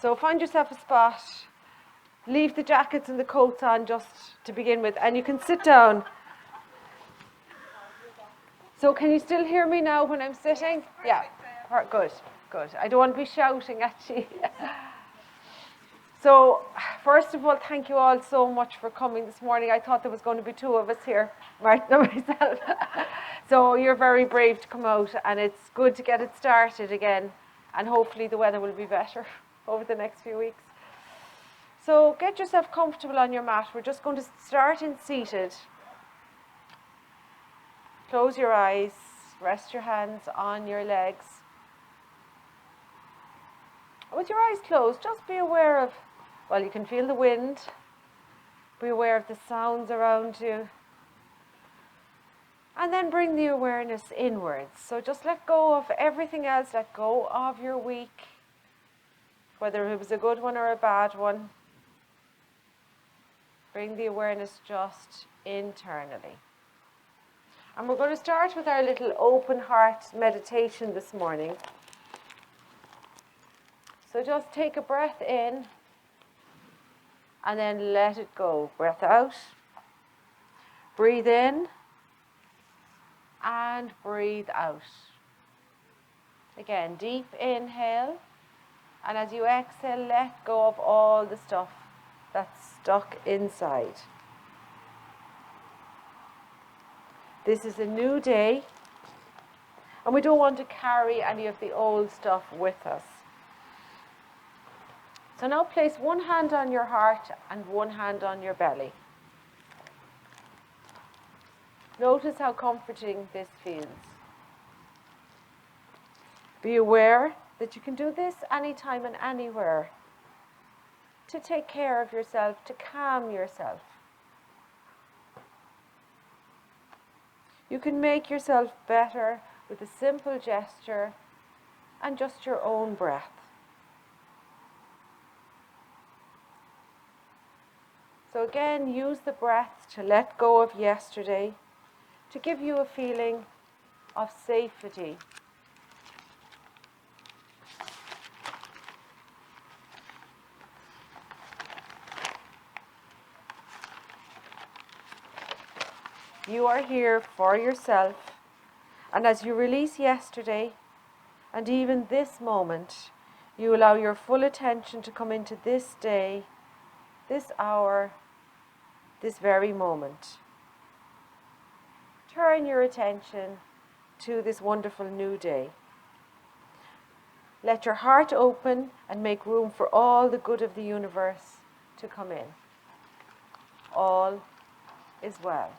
So find yourself a spot. Leave the jackets and the coats on just to begin with, and you can sit down. So can you still hear me now when I'm sitting? Yeah, good, good. I don't want to be shouting at you. So first of all, thank you all so much for coming this morning. I thought there was going to be two of us here, Martin and myself. So you're very brave to come out, and it's good to get it started again, and hopefully the weather will be better over the next few weeks. So get yourself comfortable on your mat. We're just going to start in seated. Close your eyes, rest your hands on your legs. With your eyes closed, just be aware of, well, you can feel the wind. Be aware of the sounds around you. And then bring the awareness inwards. So just let go of everything else. Let go of your week, whether it was a good one or a bad one. Bring the awareness just internally. And we're going to start with our little open heart meditation this morning. So just take a breath in and then let it go. Breath out. Breathe in and breathe out. Again, deep inhale. And as you exhale, let go of all the stuff that's stuck inside. This is a new day, and we don't want to carry any of the old stuff with us. So now place one hand on your heart and one hand on your belly. Notice how comforting this feels. Be aware that you can do this anytime and anywhere to take care of yourself, to calm yourself. You can make yourself better with a simple gesture and just your own breath. So again, use the breath to let go of yesterday, to give you a feeling of safety. You are here for yourself, and as you release yesterday, and even this moment, you allow your full attention to come into this day, this hour, this very moment. Turn your attention to this wonderful new day. Let your heart open and make room for all the good of the universe to come in. All is well.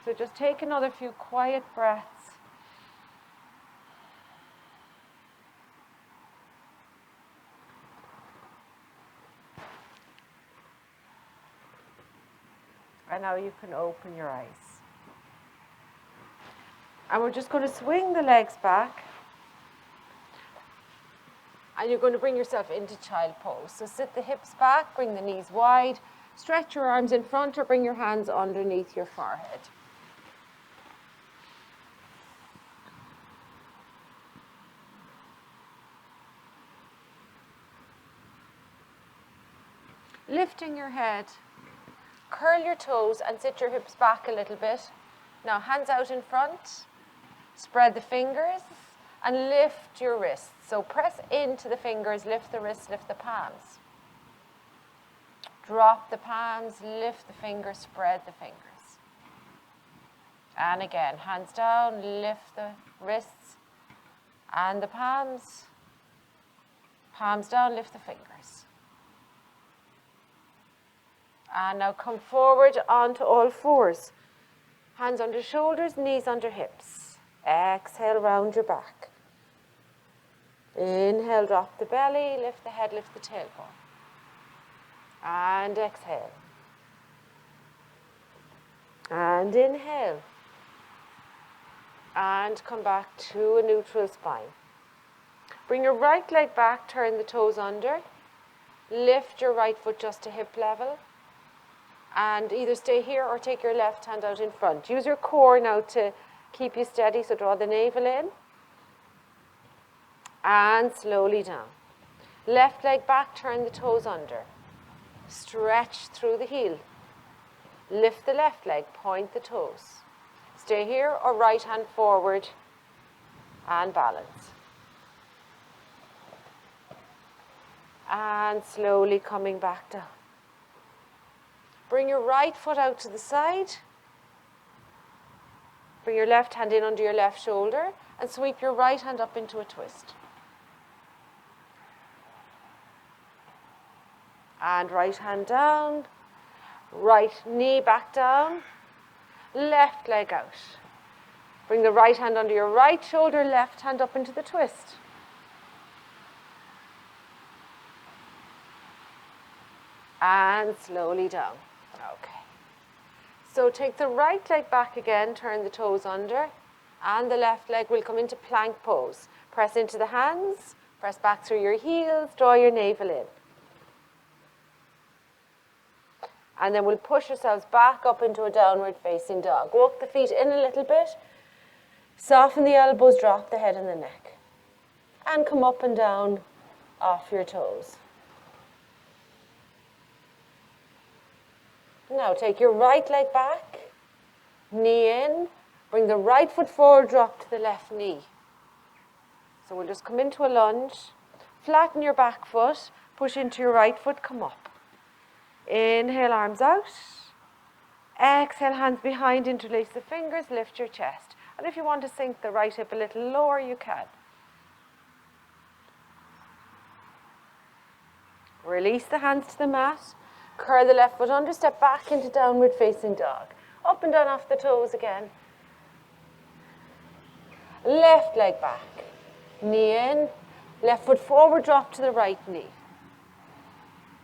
So just take another few quiet breaths. And now you can open your eyes. And we're just going to swing the legs back. And you're going to bring yourself into child pose. So sit the hips back, bring the knees wide, stretch your arms in front or bring your hands underneath your forehead. Lifting your head, curl your toes and sit your hips back a little bit. Now hands out in front, spread the fingers and lift your wrists. So press into the fingers, lift the wrists, lift the palms. Drop the palms, lift the fingers, spread the fingers. And again, hands down, lift the wrists and the palms. Palms down, lift the fingers. And now come forward onto all fours. Hands under shoulders, knees under hips. Exhale, round your back. Inhale, drop the belly, lift the head, lift the tailbone. And exhale. And inhale. And come back to a neutral spine. Bring your right leg back, turn the toes under. Lift your right foot just to hip level. And either stay here or take your left hand out in front. Use your core now to Keep you steady, so draw the navel in. And slowly down. Left leg back, turn the toes under. Stretch through the heel. Lift the left leg, point the toes. Stay here or right hand forward and balance. And slowly coming back down. Bring your right foot out to the side. Bring your left hand in under your left shoulder and sweep your right hand up into a twist. And right hand down, right knee back down, left leg out. Bring the right hand under your right shoulder, left hand up into the twist. And slowly down. Okay. So take the right leg back again, turn the toes under, and the left leg will come into plank pose. Press into the hands, press back through your heels, draw your navel in. And then we'll push ourselves back up into a downward facing dog. Walk the feet in a little bit. Soften the elbows, drop the head and the neck. And come up and down off your toes. Now take your right leg back, knee in, bring the right foot forward, drop to the left knee. So we'll just come into a lunge, flatten your back foot, push into your right foot, come up. Inhale, arms out. Exhale, hands behind, interlace the fingers, lift your chest. And if you want to sink the right hip a little lower, you can. Release the hands to the mat. Curl the left foot under, step back into downward facing dog. Up and down off the toes again. Left leg back. Knee in. Left foot forward, drop to the right knee.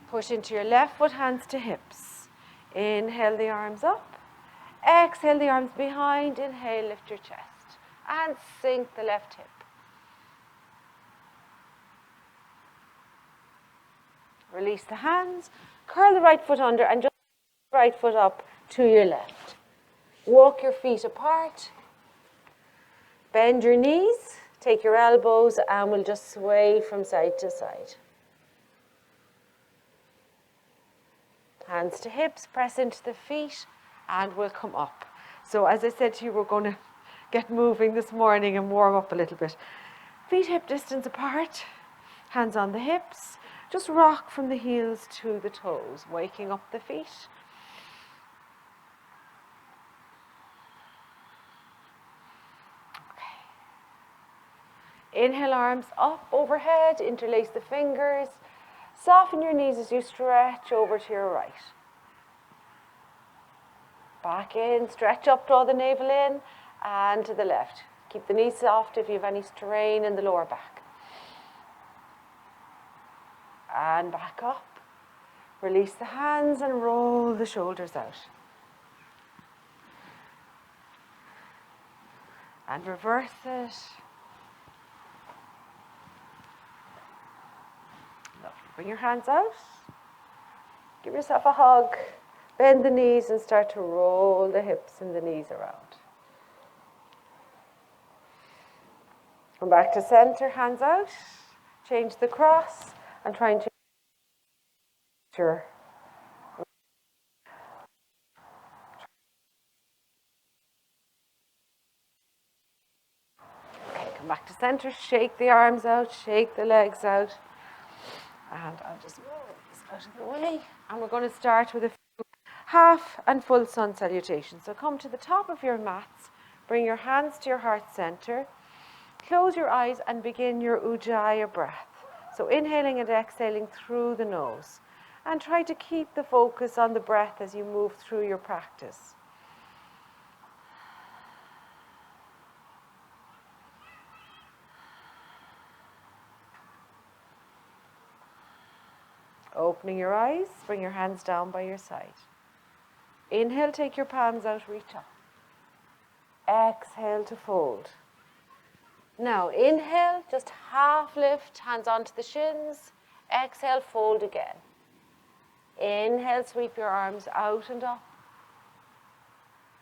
Push into your left foot, hands to hips. Inhale the arms up. Exhale the arms behind. Inhale, lift your chest. And sink the left hip. Release the hands. Curl the right foot under and just right foot up to your left. Walk your feet apart. Bend your knees. Take your elbows and we'll just sway from side to side. Hands to hips, press into the feet, and we'll come up. So as I said to you, we're going to get moving this morning and warm up a little bit. Feet hip distance apart, hands on the hips. Just rock from the heels to the toes, waking up the feet. Okay. Inhale, arms up overhead, interlace the fingers. Soften your knees as you stretch over to your right. Back in, stretch up, draw the navel in, and to the left. Keep the knees soft if you have any strain in the lower back. And back up. Release the hands and roll the shoulders out. And reverse it. Bring your hands out. Give yourself a hug. Bend the knees and start to roll the hips and the knees around. Come back to center, hands out. Change the cross and try and change your okay, come back to center. Shake the arms out, shake the legs out. And I'll just move this out of the way. And we're going to start with a few half and full sun salutations. So come to the top of your mats. Bring your hands to your heart center. Close your eyes and begin your Ujjayi breath. So inhaling and exhaling through the nose. And try to keep the focus on the breath as you move through your practice. Opening your eyes, bring your hands down by your side. Inhale, take your palms out, reach up. Exhale to fold. Now inhale, just half lift, hands onto the shins. Exhale, fold again. Inhale, sweep your arms out and up.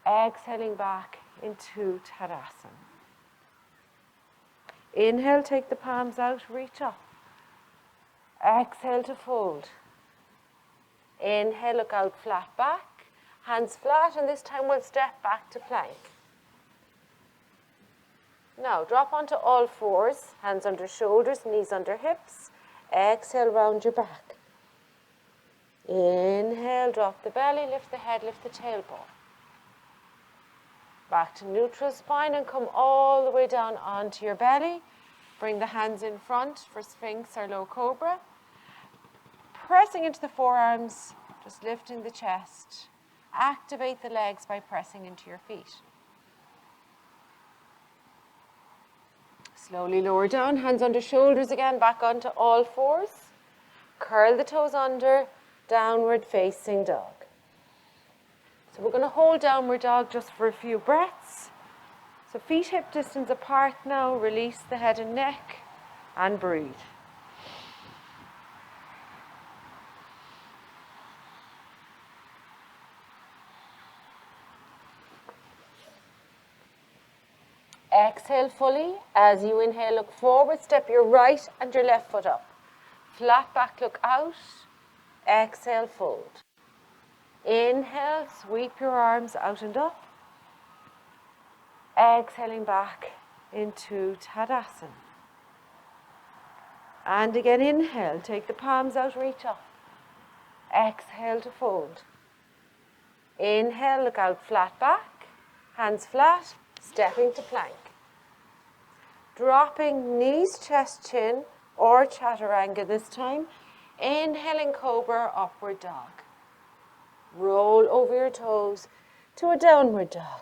Exhaling back, into Tadasana. Inhale, take the palms out, reach up. Exhale to fold. Inhale, look out, flat back. Hands flat, and this time we'll step back to plank. Now, drop onto all fours, hands under shoulders, knees under hips. Exhale, round your back. Inhale, drop the belly, lift the head, lift the tailbone. Back to neutral spine and come all the way down onto your belly. Bring the hands in front for Sphinx or Low Cobra. Pressing into the forearms, just lifting the chest. Activate the legs by pressing into your feet. Slowly lower down, hands under shoulders again, back onto all fours. Curl the toes under, downward facing dog. So we're going to hold downward dog just for a few breaths. So feet hip distance apart now, release the head and neck and breathe. Exhale fully. As you inhale, look forward, step your right and your left foot up. Flat back, look out. Exhale, fold. Inhale, sweep your arms out and up. Exhaling back into Tadasana. And again, inhale, take the palms out, reach up. Exhale to fold. Inhale, look out, flat back. Hands flat, stepping to plank. Dropping knees, chest, chin, or chaturanga this time. Inhaling cobra, upward dog. Roll over your toes to a downward dog.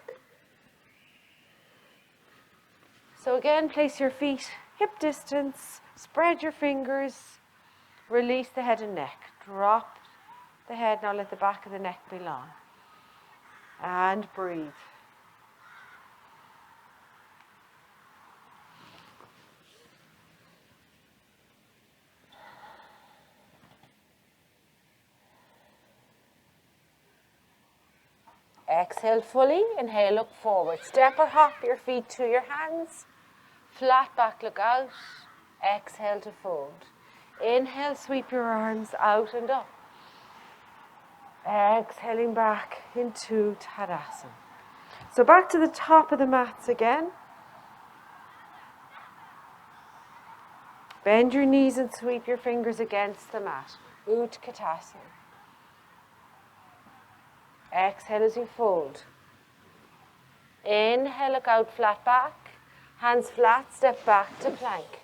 So again, place your feet hip distance, spread your fingers, release the head and neck. Drop the head, now let the back of the neck be long. And breathe. Exhale fully. Inhale, look forward. Step or hop your feet to your hands. Flat back, look out. Exhale to fold. Inhale, sweep your arms out and up. Exhaling back into Tadasana. So back to the top of the mats again. Bend your knees and sweep your fingers against the mat. Utkatasana. Exhale as you fold. Inhale, look out, flat back. Hands flat, step back to plank.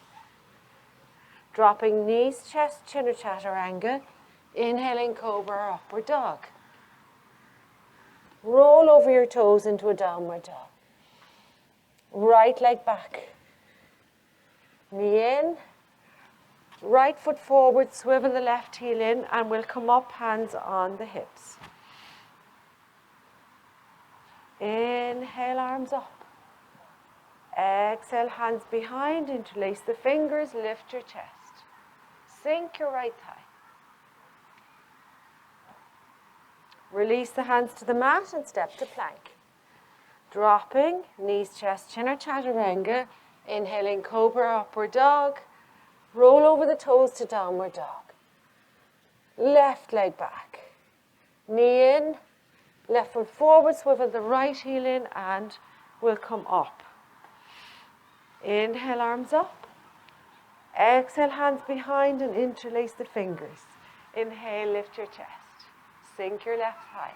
Dropping knees, chest, chin or chaturanga. Inhaling cobra or upward dog. Roll over your toes into a downward dog. Right leg back. Knee in. Right foot forward, swivel the left heel in, and we'll come up, hands on the hips. Inhale, arms up. Exhale, hands behind, interlace the fingers, lift your chest. Sink your right thigh. Release the hands to the mat and step to plank. Dropping, knees, chest, chin or chaturanga. Inhaling cobra, upward dog. Roll over the toes to downward dog. Left leg back. Knee in. Left foot forward, swivel the right heel in, and we'll come up. Inhale, arms up. Exhale, hands behind and interlace the fingers. Inhale, lift your chest. Sink your left thigh.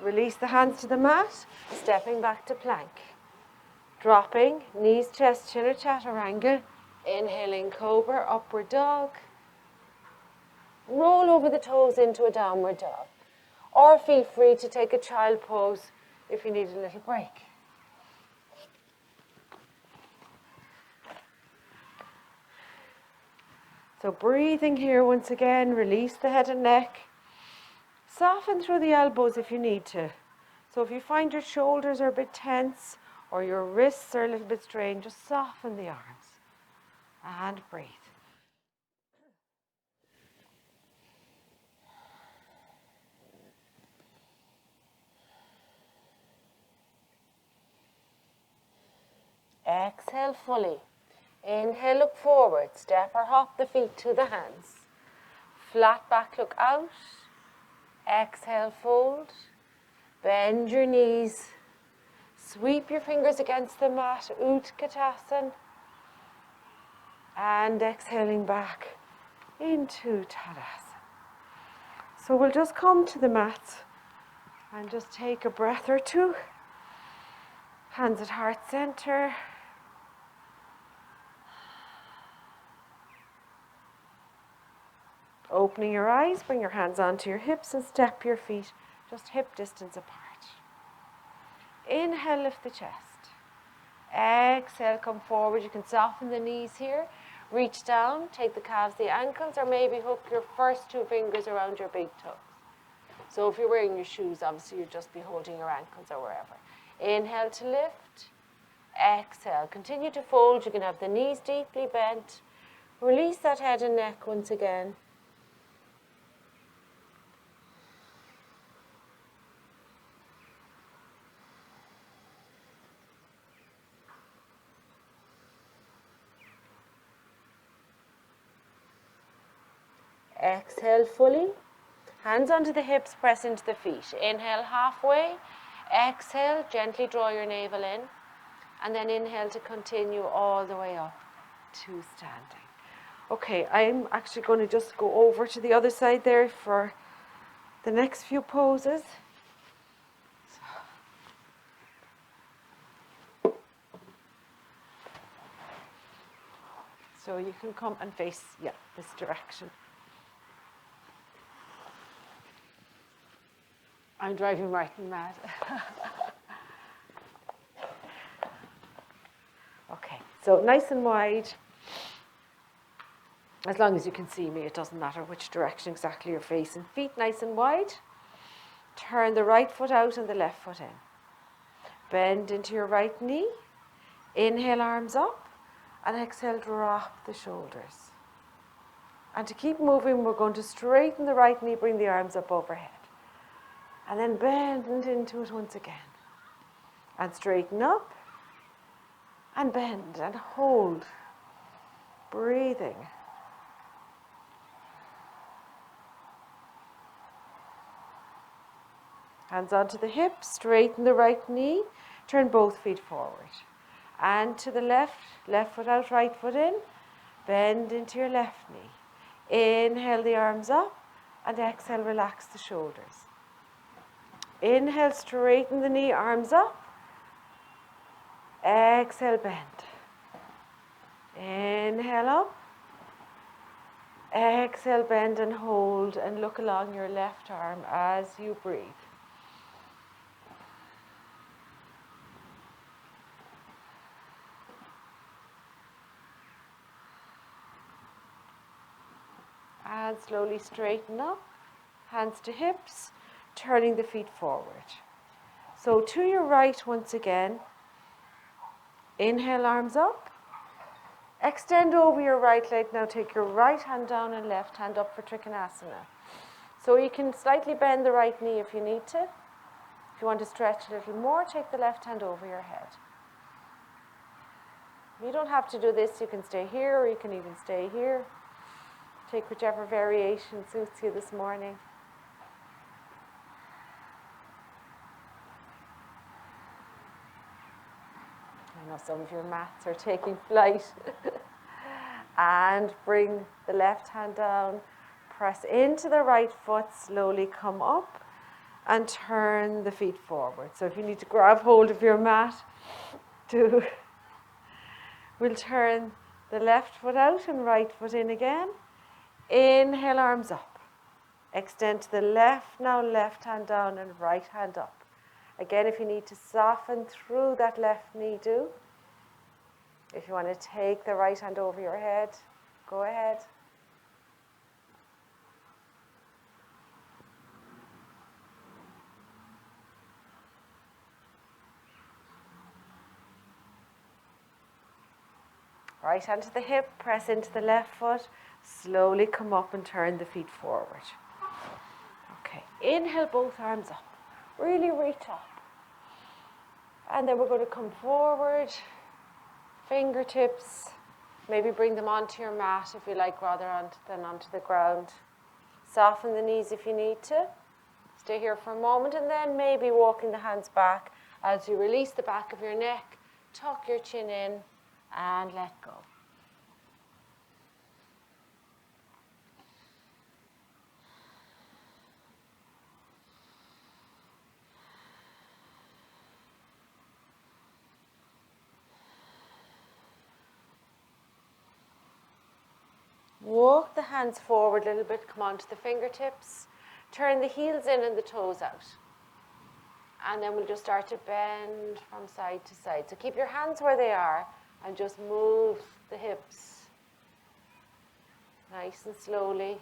Release the hands to the mat, stepping back to plank. Dropping, knees, chest, chin or chaturanga. Inhaling cobra, upward dog. Roll over the toes into a downward dog. Or feel free to take a child pose if you need a little break. So breathing here once again, release the head and neck. Soften through the elbows if you need to. So if you find your shoulders are a bit tense or your wrists are a little bit strained, just soften the arms and breathe. Exhale fully. Inhale, look forward. Step or hop the feet to the hands. Flat back, look out. Exhale, fold. Bend your knees. Sweep your fingers against the mat, Utkatasana. And exhaling back into Tadasana. So we'll just come to the mat and just take a breath or two. Hands at heart center. Opening your eyes, bring your hands onto your hips and step your feet just hip distance apart. Inhale, lift the chest. Exhale, come forward. You can soften the knees here. Reach down, take the calves, the ankles, or maybe hook your first two fingers around your big toes. So if you're wearing your shoes, obviously you'd just be holding your ankles or wherever. Inhale to lift. Exhale. Continue to fold. You can have the knees deeply bent. Release that head and neck once again. Exhale fully. Hands onto the hips, press into the feet. Inhale halfway. Exhale, gently draw your navel in. And then inhale to continue all the way up to standing. Okay, I'm actually going to just go over to the other side there for the next few poses. So you can come and face, this direction. I'm driving Martin mad. Okay, so nice and wide. As long as you can see me, it doesn't matter which direction exactly you're facing. Feet nice and wide. Turn the right foot out and the left foot in. Bend into your right knee. Inhale, arms up. And exhale, drop the shoulders. And to keep moving, we're going to straighten the right knee, bring the arms up overhead. And then bend into it once again. And straighten up. And bend and hold. Breathing. Hands onto the hips, straighten the right knee, turn both feet forward. And to the left, left foot out, right foot in. Bend into your left knee. Inhale the arms up and exhale, relax the shoulders. Inhale, straighten the knee, arms up. Exhale, bend. Inhale up. Exhale, bend and hold and look along your left arm as you breathe. And slowly straighten up, hands to hips, turning the feet forward. So to your right once again, inhale, arms up. Extend over your right leg. Now take your right hand down and left hand up for Trikonasana. So you can slightly bend the right knee if you need to. If you want to stretch a little more, take the left hand over your head. You don't have to do this. You can stay here or you can even stay here. Take whichever variation suits you this morning. I know some of your mats are taking flight. And bring the left hand down. Press into the right foot, slowly come up and turn the feet forward. So if you need to grab hold of your mat, we'll turn the left foot out and right foot in again. Inhale, arms up. Extend to the left now, left hand down and right hand up. Again, if you need to soften through that left knee, do. If you want to take the right hand over your head, go ahead. Right hand to the hip, press into the left foot. Slowly come up and turn the feet forward. Okay, inhale both arms up. Really reach up. And then we're going to come forward. Fingertips, maybe bring them onto your mat if you like rather than onto the ground. Soften the knees if you need to. Stay here for a moment and then maybe walking the hands back as you release the back of your neck, tuck your chin in and let go. Walk the hands forward a little bit, come onto the fingertips. Turn the heels in and the toes out. And then we'll just start to bend from side to side. So keep your hands where they are and just move the hips nice and slowly.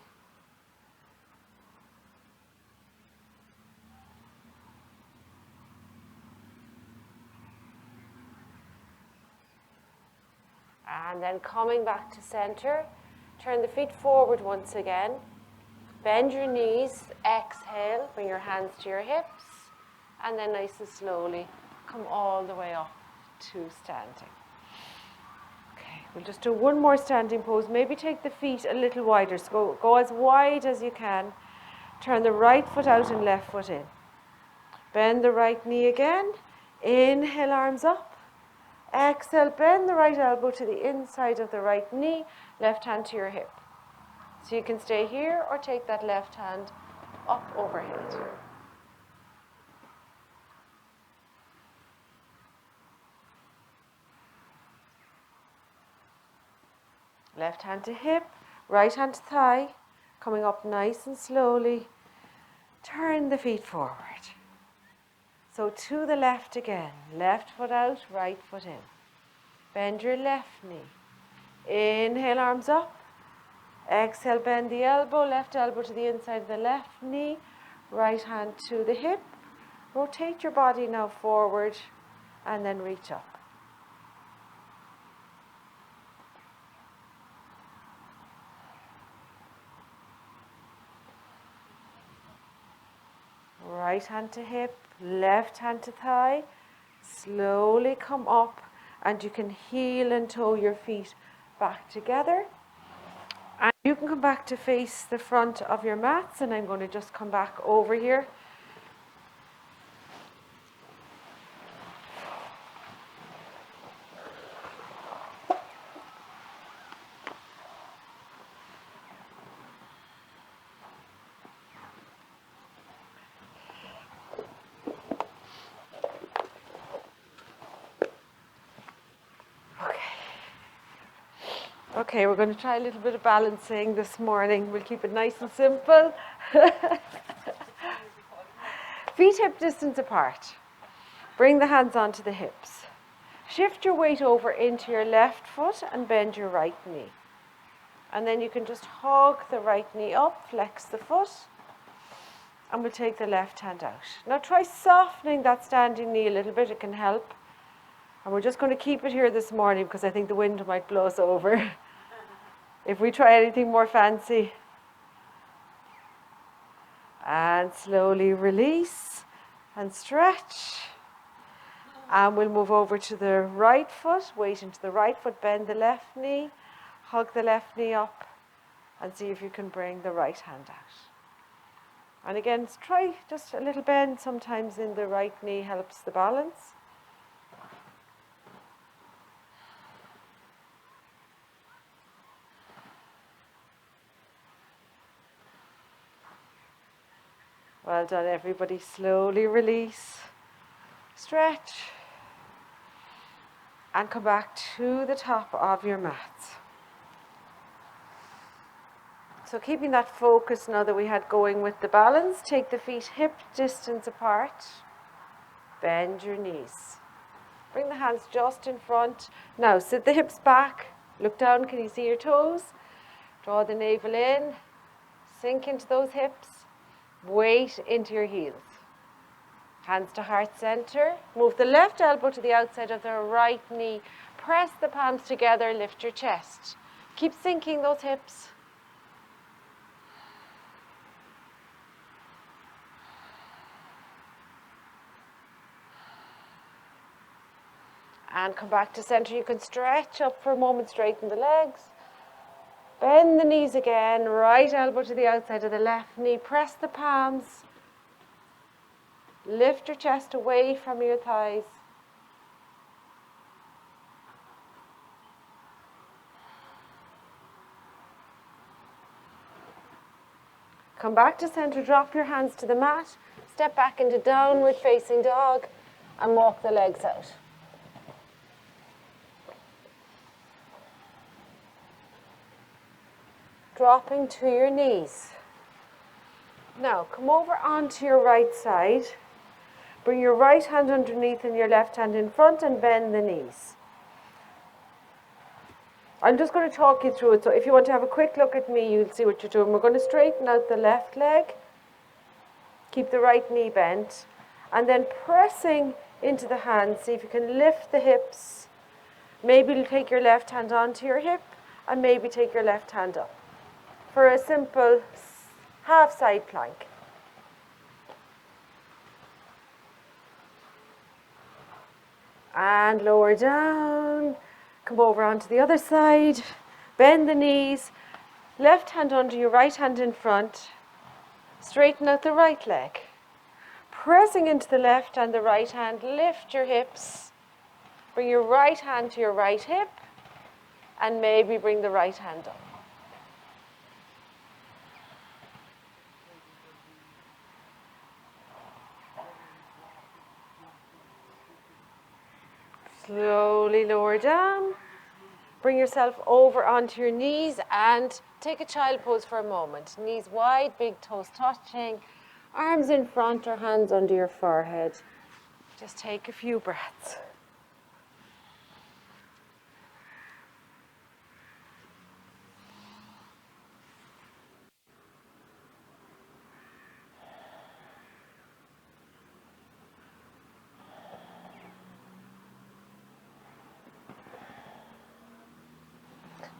And then coming back to center, turn the feet forward once again. Bend your knees, exhale, bring your hands to your hips, and then nice and slowly come all the way up to standing. Okay, we'll just do one more standing pose. Maybe take the feet a little wider, so go as wide as you can. Turn the right foot out and left foot in. Bend the right knee again. Inhale, arms up. Exhale, bend the right elbow to the inside of the right knee, left hand to your hip. So you can stay here or take that left hand up overhead. Left hand to hip, right hand to thigh, coming up nice and slowly. Turn the feet forward. So to the left again, left foot out, right foot in. Bend your left knee. Inhale, arms up. Exhale, bend the elbow, left elbow to the inside of the left knee, right hand to the hip. Rotate your body now forward and then reach up. Right hand to hip, left hand to thigh. Slowly come up and you can heel and toe your feet back together. And you can come back to face the front of your mats, and I'm going to just come back over here. Okay, we're going to try a little bit of balancing this morning. We'll keep it nice and simple. Feet hip distance apart. Bring the hands onto the hips. Shift your weight over into your left foot and bend your right knee. And then you can just hug the right knee up, flex the foot, and we'll take the left hand out. Now try softening that standing knee a little bit, it can help. And we're just going to keep it here this morning because I think the wind might blow us over if we try anything more fancy. And slowly release and stretch. And we'll move over to the right foot, weight into the right foot, bend the left knee, hug the left knee up, and see if you can bring the right hand out. And again, try just a little bend sometimes in the right knee, helps the balance. Well done, everybody. Slowly release, stretch, and come back to the top of your mats. So keeping that focus now that we had going with the balance, take the feet hip distance apart, bend your knees. Bring the hands just in front. Now sit the hips back, look down, can you see your toes? Draw the navel in, sink into those hips. Weight into your heels. Hands to heart center. Move the left elbow to the outside of the right knee. Press the palms together, lift your chest. Keep sinking those hips. And come back to center. You can stretch up for a moment, straighten the legs. Bend the knees again, right elbow to the outside of the left knee. Press the palms. Lift your chest away from your thighs. Come back to center, drop your hands to the mat. Step back into downward facing dog and walk the legs out. Dropping to your knees. Now, come over onto your right side. Bring your right hand underneath and your left hand in front and bend the knees. I'm just going to talk you through it. So if you want to have a quick look at me, you'll see what you're doing. We're going to straighten out the left leg. Keep the right knee bent. And then pressing into the hands. See if you can lift the hips. Maybe take your left hand onto your hip and maybe take your left hand up for a simple half side plank. And lower down. Come over onto the other side. Bend the knees. Left hand under your right hand in front. Straighten out the right leg. Pressing into the left and the right hand, lift your hips. Bring your right hand to your right hip and maybe bring the right hand up. Slowly lower down. Bring yourself over onto your knees and take a child pose for a moment. Knees wide, big toes touching, arms in front or hands under your forehead. Just take a few breaths.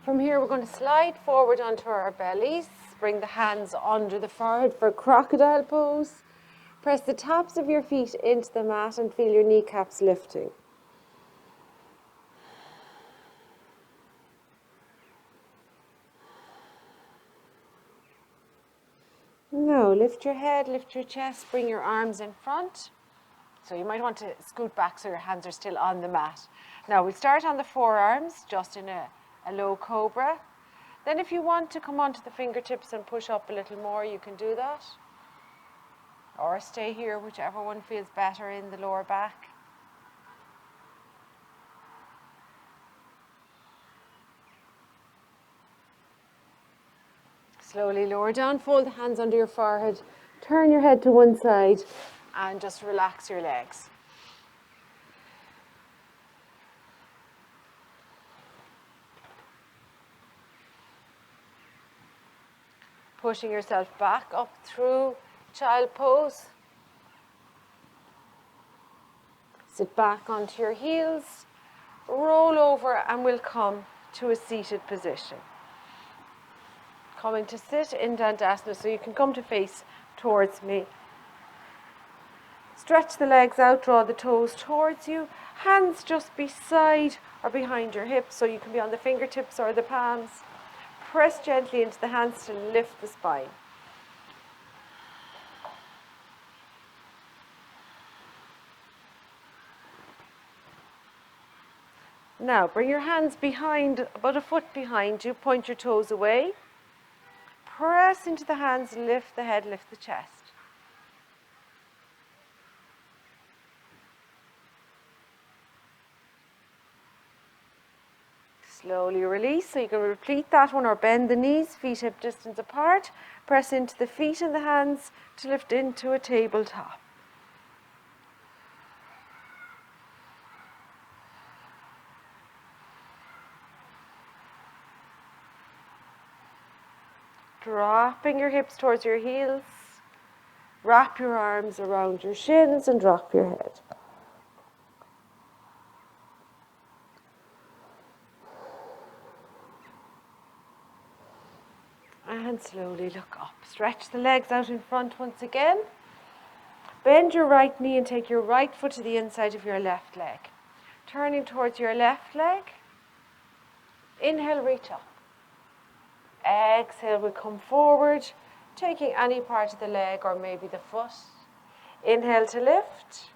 From here, we're going to slide forward onto our bellies. Bring the hands under the forehead for crocodile pose. Press the tops of your feet into the mat and feel your kneecaps lifting. Now, lift your head, lift your chest, bring your arms in front. So you might want to scoot back so your hands are still on the mat. Now, we'll start on the forearms, just in a low cobra. Then if you want to come onto the fingertips and push up a little more, you can do that. Or stay here, whichever one feels better in the lower back. Slowly lower down, fold the hands under your forehead, turn your head to one side and just relax your legs. Pushing yourself back up through child pose. Sit back onto your heels, roll over and we'll come to a seated position. Coming to sit in Dandasana, so you can come to face towards me. Stretch the legs out, draw the toes towards you. Hands just beside or behind your hips, so you can be on the fingertips or the palms. Press gently into the hands to lift the spine. Now, bring your hands behind, about a foot behind you, point your toes away. Press into the hands, lift the head, lift the chest. Slowly release, so you can repeat that one or bend the knees, feet hip distance apart. Press into the feet and the hands to lift into a tabletop. Dropping your hips towards your heels. Wrap your arms around your shins and drop your head. And slowly look up. Stretch the legs out in front once again. Bend your right knee and take your right foot to the inside of your left leg. Turning towards your left leg. Inhale, reach up. Exhale, we come forward, taking any part of the leg or maybe the foot. Inhale to lift.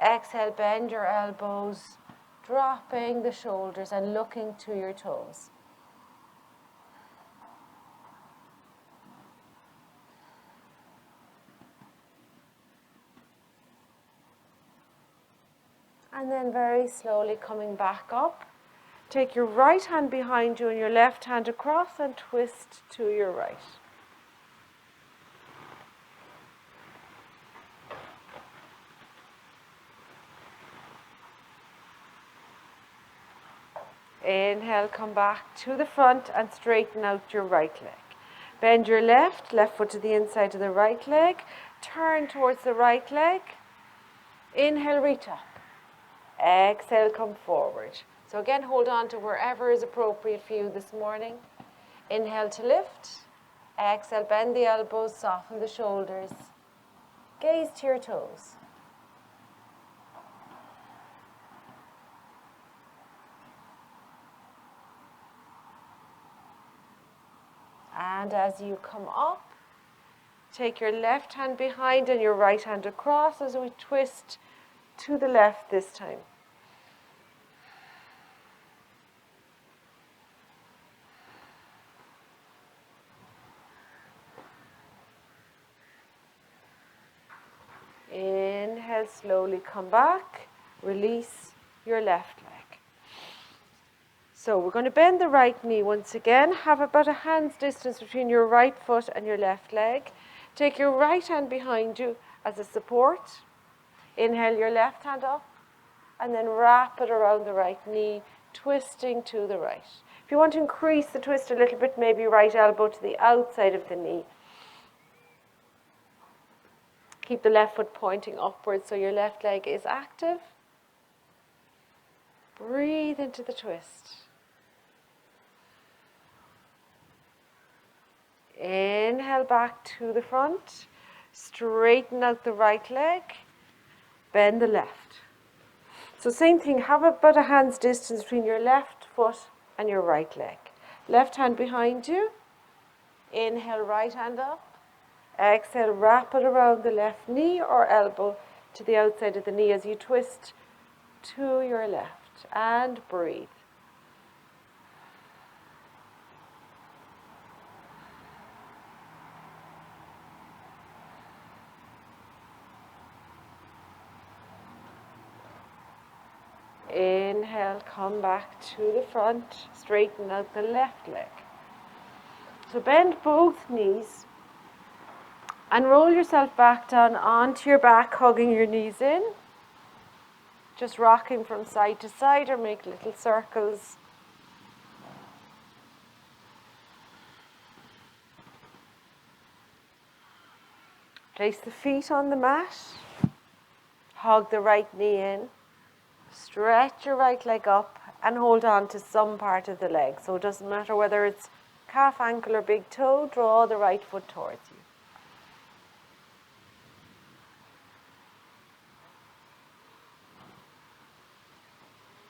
Exhale, bend your elbows, dropping the shoulders and looking to your toes. And then very slowly coming back up. Take your right hand behind you and your left hand across and twist to your right. Inhale, come back to the front and straighten out your right leg. Bend your left foot to the inside of the right leg. Turn towards the right leg. Inhale, reach up. Exhale, come forward. So again, hold on to wherever is appropriate for you this morning. Inhale to lift. Exhale, bend the elbows, soften the shoulders. Gaze to your toes. And as you come up, take your left hand behind and your right hand across as we twist to the left this time. Inhale, slowly come back, release your left leg. So we're going to bend the right knee once again. Have about a hand's distance between your right foot and your left leg. Take your right hand behind you as a support. Inhale your left hand up and then wrap it around the right knee, twisting to the right. If you want to increase the twist a little bit, maybe right elbow to the outside of the knee. Keep the left foot pointing upwards so your left leg is active. Breathe into the twist. Inhale back to the front. Straighten out the right leg. Bend the left. So same thing, have about a hand's distance between your left foot and your right leg. Left hand behind you. Inhale, right hand up. Exhale, wrap it around the left knee or elbow to the outside of the knee as you twist to your left and breathe. Inhale, come back to the front, straighten out the left leg. So bend both knees and roll yourself back down onto your back, hugging your knees in. Just rocking from side to side or make little circles. Place the feet on the mat. Hug the right knee in. Stretch your right leg up and hold on to some part of the leg. So it doesn't matter whether it's calf, ankle or big toe, draw the right foot towards you.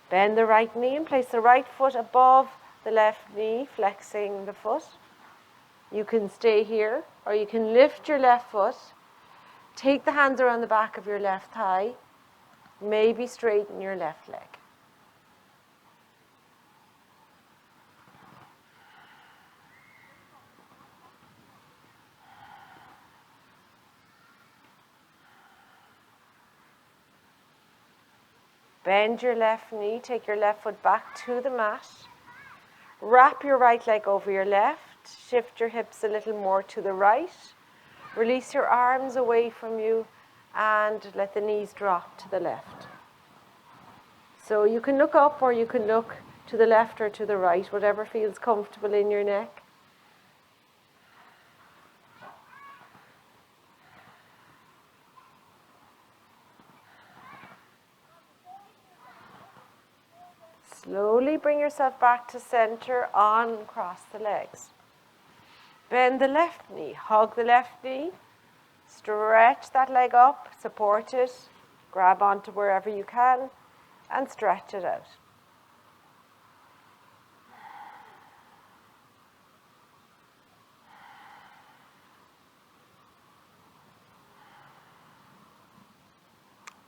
Bend the right knee and place the right foot above the left knee, flexing the foot. You can stay here or you can lift your left foot. Take the hands around the back of your left thigh. Maybe straighten your left leg. Bend your left knee, take your left foot back to the mat. Wrap your right leg over your left. Shift your hips a little more to the right. Release your arms away from you and let the knees drop to the left. So you can look up or you can look to the left or to the right, whatever feels comfortable in your neck. Slowly bring yourself back to center, on and cross the legs. Bend the left knee, hug the left knee, stretch that leg up, support it, grab onto wherever you can, and stretch it out.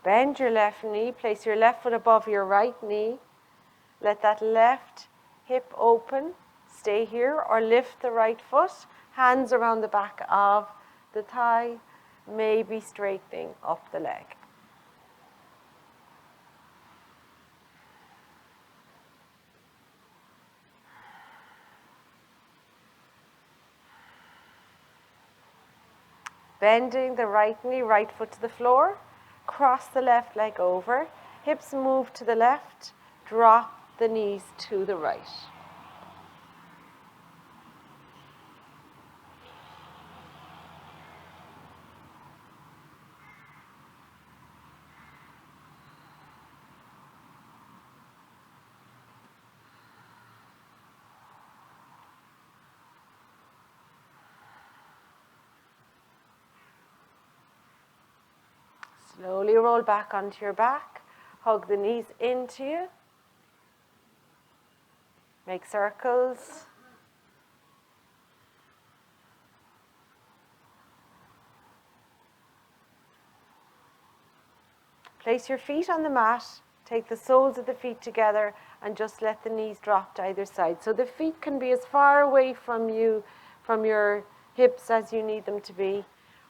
Bend your left knee, place your left foot above your right knee. Let that left hip open, stay here, or lift the right foot, hands around the back of the thigh, maybe straightening up the leg. Bending the right knee, right foot to the floor, cross the left leg over, hips move to the left, drop the knees to the right. Slowly roll back onto your back, hug the knees into you, make circles. Place your feet on the mat, take the soles of the feet together and just let the knees drop to either side. So the feet can be as far away from you, from your hips as you need them to be.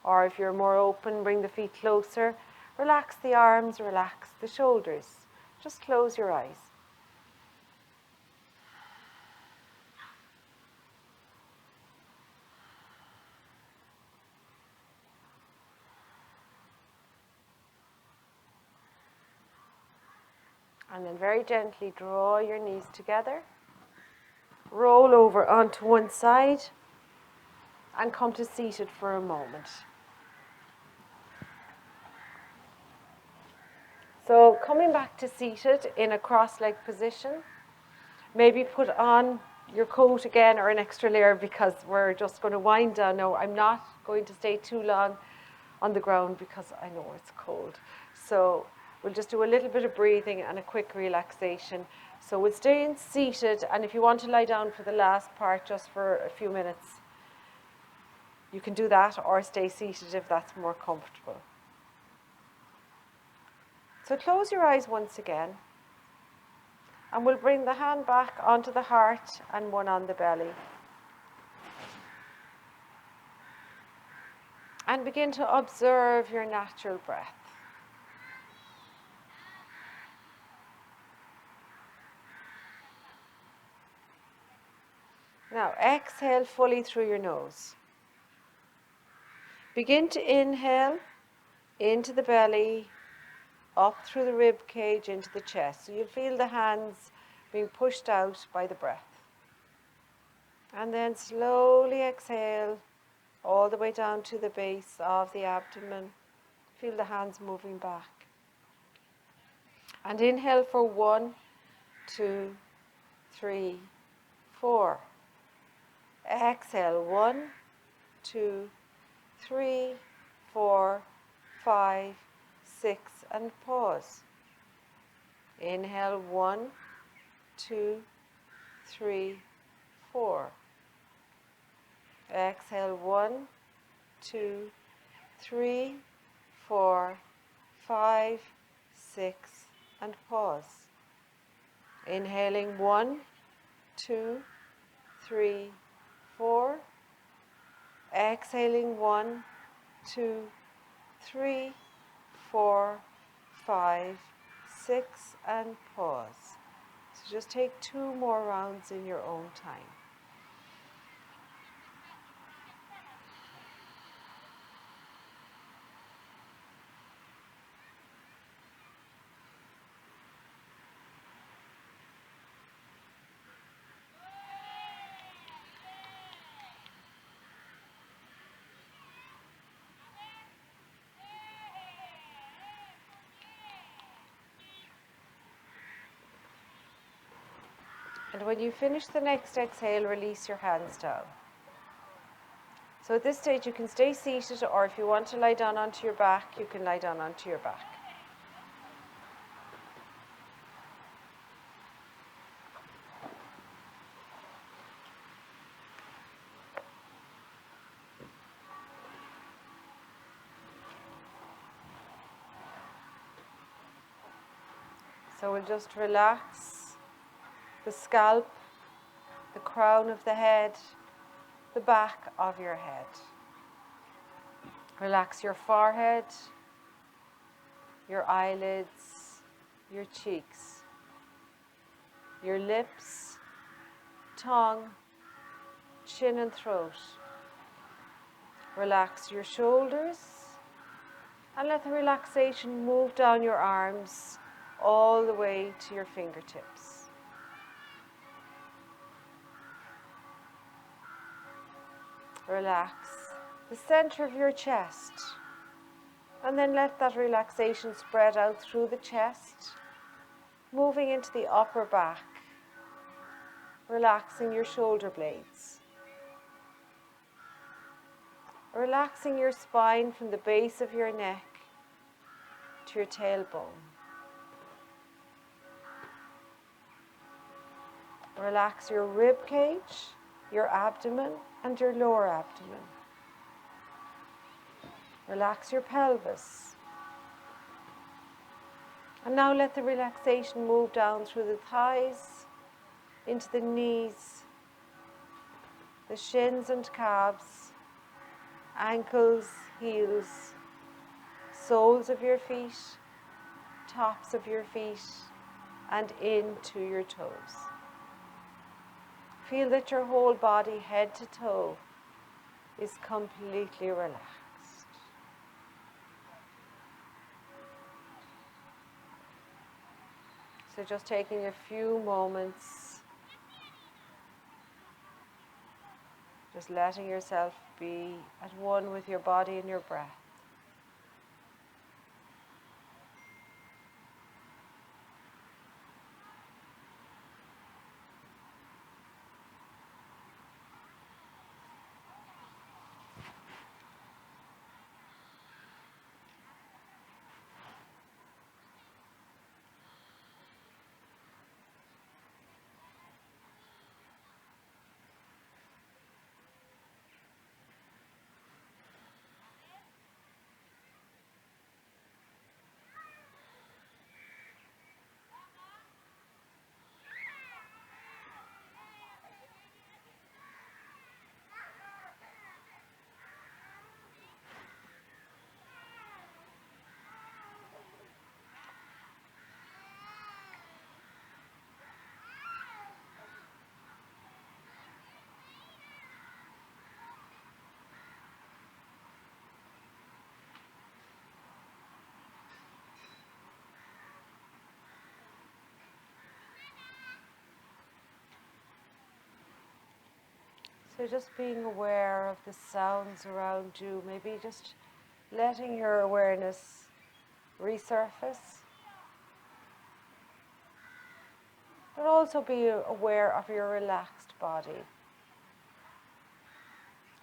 Or if you're more open, bring the feet closer. Relax the arms, relax the shoulders. Just close your eyes. And then very gently draw your knees together. Roll over onto one side and come to seated for a moment. So coming back to seated in a cross-legged position, maybe put on your coat again or an extra layer because we're just going to wind down. No, I'm not going to stay too long on the ground because I know it's cold. So we'll just do a little bit of breathing and a quick relaxation. So we'll stay in seated, and if you want to lie down for the last part just for a few minutes, you can do that, or stay seated if that's more comfortable. So close your eyes once again, and we'll bring the hand back onto the heart and one on the belly. And begin to observe your natural breath. Now exhale fully through your nose. Begin to inhale into the belly, up through the rib cage into the chest. So you'll feel the hands being pushed out by the breath. And then slowly exhale all the way down to the base of the abdomen. Feel the hands moving back. And inhale for 1, 2, 3, 4. Exhale 1, 2, 3, 4, 5, 6, and pause. Inhale 1, 2, 3, 4. Exhale 1, 2, 3, 4, 5, 6, and pause. Inhaling 1, 2, 3, 4. Exhaling 1, 2, 3, 4, 5, 6, and pause. So just take 2 more rounds in your own time. And when you finish the next exhale, release your hands down. So at this stage, you can stay seated, or if you want to lie down onto your back, you can lie down onto your back. So we'll just relax the scalp, the crown of the head, the back of your head. Relax your forehead, your eyelids, your cheeks, your lips, tongue, chin and throat. Relax your shoulders and let the relaxation move down your arms all the way to your fingertips. Relax the center of your chest, and then let that relaxation spread out through the chest, moving into the upper back, relaxing your shoulder blades, relaxing your spine from the base of your neck to your tailbone. Relax your rib cage, your abdomen, and your lower abdomen. Relax your pelvis. And now let the relaxation move down through the thighs, into the knees, the shins and calves, ankles, heels, soles of your feet, tops of your feet, and into your toes. Feel that your whole body, head to toe, is completely relaxed. So just taking a few moments, just letting yourself be at one with your body and your breath. So just being aware of the sounds around you, maybe just letting your awareness resurface, but also be aware of your relaxed body.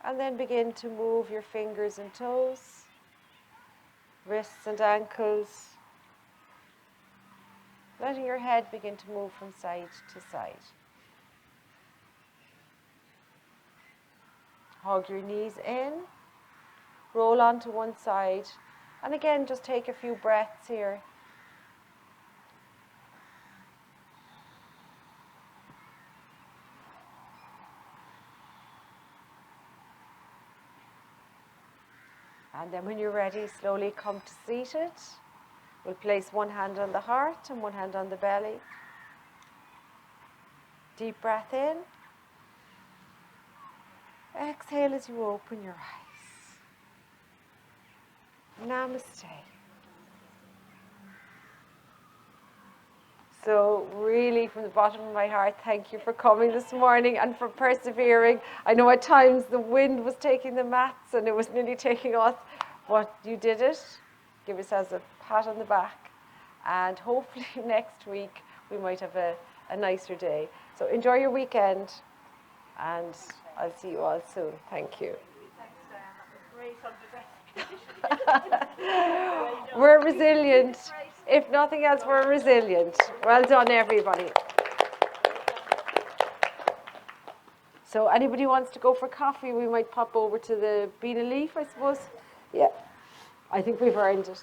And then begin to move your fingers and toes, wrists and ankles, letting your head begin to move from side to side. Hug your knees in, roll onto one side, and again just take a few breaths here. And then when you're ready, slowly come to seated. We'll place one hand on the heart and one hand on the belly. Deep breath in. Exhale as you open your eyes. Namaste. So really, from the bottom of my heart, thank you for coming this morning and for persevering. I know at times the wind was taking the mats and it was nearly taking us, but you did it. Give yourselves a pat on the back. And hopefully next week we might have a nicer day. So enjoy your weekend, and I'll see you all soon. Thank you. We're resilient. If nothing else, we're resilient. Well done, everybody. So anybody wants to go for coffee, we might pop over to the Bean and Leaf, I suppose. Yeah, I think we've earned it.